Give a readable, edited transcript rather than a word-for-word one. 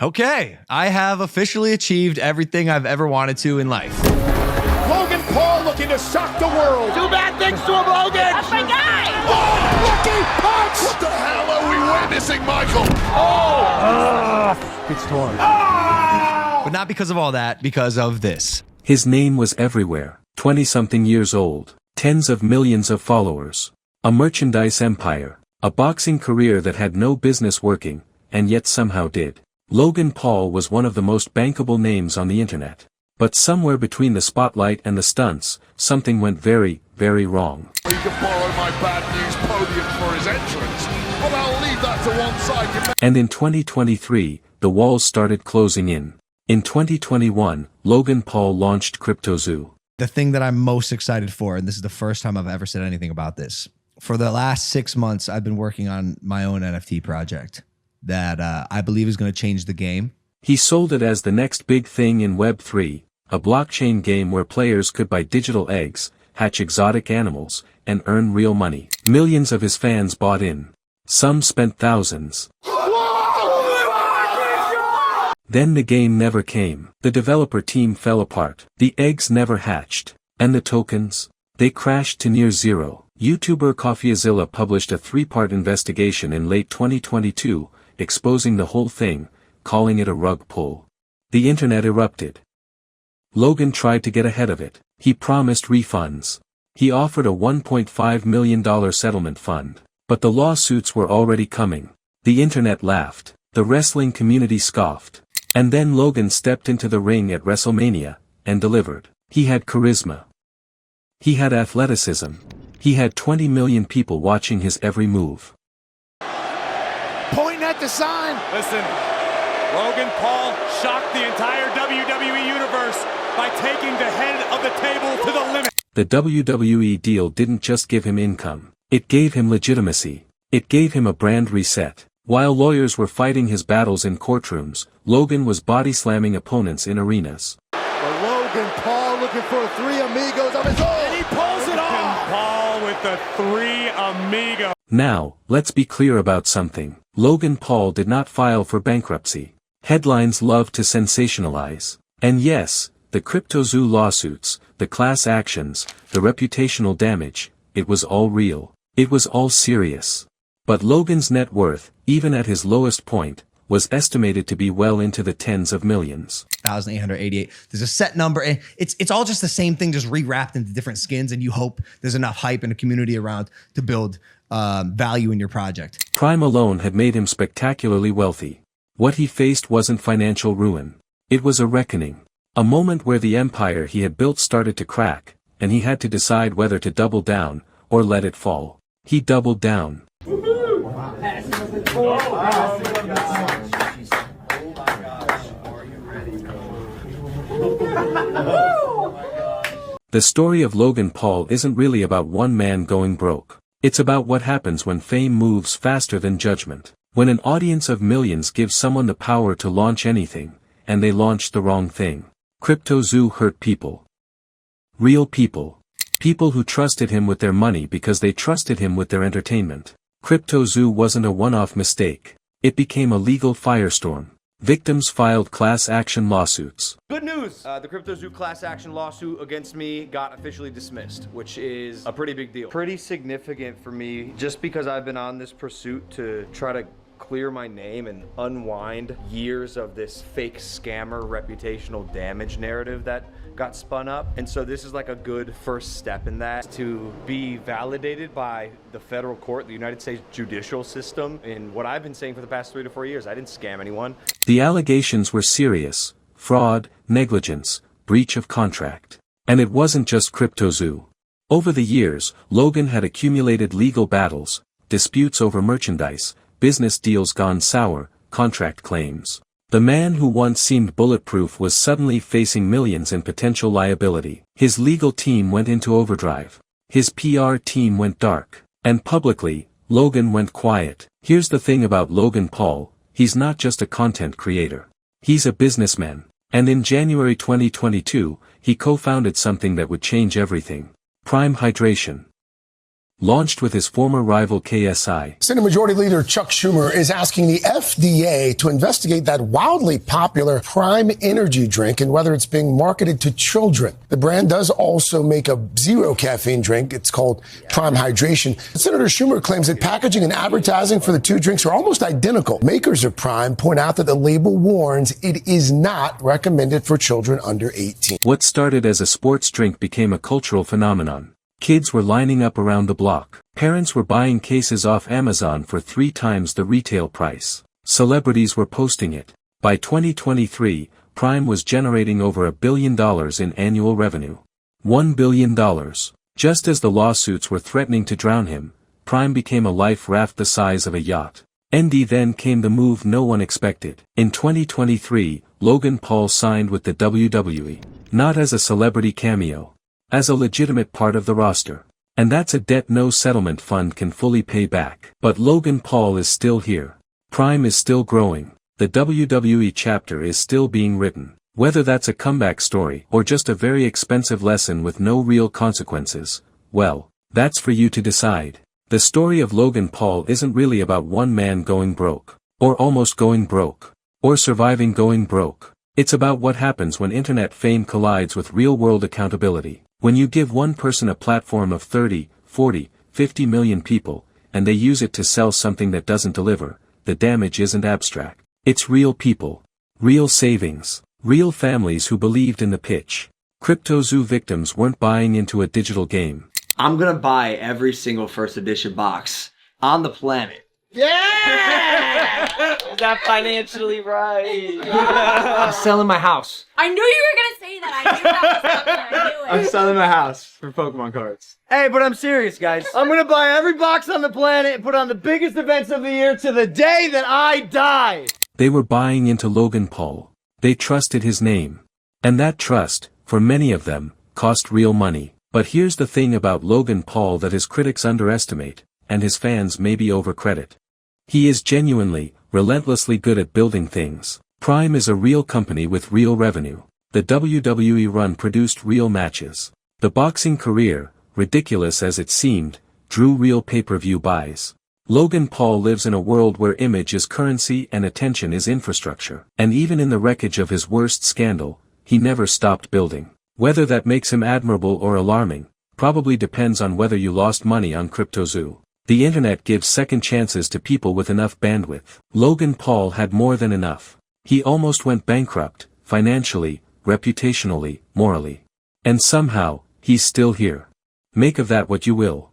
Okay, I have officially achieved everything I've ever wanted to in life. Logan Paul looking to shock the world. Do bad things to him, Logan. That's my guy. Oh, lucky punch. What the hell are we witnessing, Michael? It's torn. But not because of all that, because of this. His name was everywhere. 20-something years old, tens of millions of followers, a merchandise empire, a boxing career that had no business working, and yet somehow did. Logan Paul was one of the most bankable names on the internet. But somewhere between the spotlight and the stunts, something went very, very wrong. He can borrow my bad news podium for his entrance, but I'll leave that to one side. And in 2023, the walls started closing in. In 2021, Logan Paul launched CryptoZoo. The thing that I'm most excited for, and this is the first time I've ever said anything about this, for the last 6 months, I've been working on my own NFT project that I believe is going to change the game. He sold it as the next big thing in Web3, a blockchain game where players could buy digital eggs, hatch exotic animals, and earn real money. Millions of his fans bought in. Some spent thousands. Then the game never came. The developer team fell apart. The eggs never hatched. And the tokens? They crashed to near zero. YouTuber CoffeeZilla published a 3-part investigation in late 2022, exposing the whole thing, calling it a rug pull. The internet erupted. Logan tried to get ahead of it. He promised refunds. He offered a $1.5 million settlement fund. But the lawsuits were already coming. The internet laughed. The wrestling community scoffed. And then Logan stepped into the ring at WrestleMania, and delivered. He had charisma. He had athleticism. He had 20 million people watching his every move. Pointing at the sign. Listen, Logan Paul shocked the entire WWE universe by taking the head of the table to the limit. The WWE deal didn't just give him income. It gave him legitimacy. It gave him a brand reset. While lawyers were fighting his battles in courtrooms, Logan was body-slamming opponents in arenas. Logan Paul looking for 3 amigos of his own. And he pulls it off. Paul with the 3 amigos. Now, let's be clear about something. Logan Paul did not file for bankruptcy. Headlines love to sensationalize. And yes, the CryptoZoo lawsuits, the class actions, the reputational damage, it was all real. It was all serious. But Logan's net worth, even at his lowest point, was estimated to be well into the tens of millions. 1,888. There's a set number, and it's all just the same thing, just rewrapped into different skins, and you hope there's enough hype and a community around to build value in your project. Prime alone had made him spectacularly wealthy. What he faced wasn't financial ruin. It was a reckoning. A moment where the empire he had built started to crack, and he had to decide whether to double down, or let it fall. He doubled down. The story of Logan Paul isn't really about one man going broke. It's about what happens when fame moves faster than judgment. When an audience of millions gives someone the power to launch anything, and they launch the wrong thing. CryptoZoo hurt people. Real people. People who trusted him with their money because they trusted him with their entertainment. CryptoZoo wasn't a one-off mistake. It became a legal firestorm. Victims filed class action lawsuits. Good news! The CryptoZoo class action lawsuit against me got officially dismissed, which is a pretty big deal. Pretty significant for me, just because I've been on this pursuit to try to clear my name and unwind years of this fake scammer reputational damage narrative that got spun up. And so this is like a good first step in that, to be validated by the federal court, the United States judicial system, in what I've been saying for the past 3 to 4 years. I didn't scam anyone. The allegations were serious: fraud, negligence, breach of contract. And it wasn't just CryptoZoo. Over the years, Logan had accumulated legal battles, disputes over merchandise, business deals gone sour, contract claims. The man who once seemed bulletproof was suddenly facing millions in potential liability. His legal team went into overdrive. His PR team went dark. And publicly, Logan went quiet. Here's the thing about Logan Paul: he's not just a content creator. He's a businessman. And in January 2022, he co-founded something that would change everything. Prime Hydration. launched with his former rival KSI. Senate Majority Leader Chuck Schumer is asking the FDA to investigate that wildly popular Prime energy drink and whether it's being marketed to children. The brand does also make a zero caffeine drink. It's called Prime Hydration. Senator Schumer claims that packaging and advertising for the two drinks are almost identical. Makers of Prime point out that the label warns it is not recommended for children under 18. What started as a sports drink became a cultural phenomenon. Kids were lining up around the block. Parents were buying cases off Amazon for 3 times the retail price. Celebrities were posting it. By 2023, Prime was generating over $1 billion in annual revenue. $1 billion. Just as the lawsuits were threatening to drown him, Prime became a life raft the size of a yacht. And then came the move no one expected. In 2023, Logan Paul signed with the WWE. Not as a celebrity cameo. As a legitimate part of the roster. And that's a debt no settlement fund can fully pay back. But Logan Paul is still here. Prime is still growing. The WWE chapter is still being written. Whether that's a comeback story or just a very expensive lesson with no real consequences, well, that's for you to decide. The story of Logan Paul isn't really about one man going broke. Or almost going broke. Or surviving going broke. It's about what happens when internet fame collides with real-world accountability. When you give one person a platform of 30, 40, 50 million people, and they use it to sell something that doesn't deliver, the damage isn't abstract. It's real people. Real savings. Real families who believed in the pitch. CryptoZoo victims weren't buying into a digital game. I'm gonna buy every single first edition box on the planet. Yeah! Is that financially right? I'm selling my house. I knew you were gonna say that. I knew that was something. I knew it. I'm selling my house for Pokemon cards. Hey, but I'm serious, guys. I'm gonna buy every box on the planet and put on the biggest events of the year to the day that I die. They were buying into Logan Paul. They trusted his name. And that trust, for many of them, cost real money. But here's the thing about Logan Paul that his critics underestimate, and his fans maybe overcredit. He is genuinely, relentlessly good at building things. Prime is a real company with real revenue. The WWE run produced real matches. The boxing career, ridiculous as it seemed, drew real pay-per-view buys. Logan Paul lives in a world where image is currency and attention is infrastructure. And even in the wreckage of his worst scandal, he never stopped building. Whether that makes him admirable or alarming, probably depends on whether you lost money on CryptoZoo. The internet gives second chances to people with enough bandwidth. Logan Paul had more than enough. He almost went bankrupt, financially, reputationally, morally. And somehow, he's still here. Make of that what you will.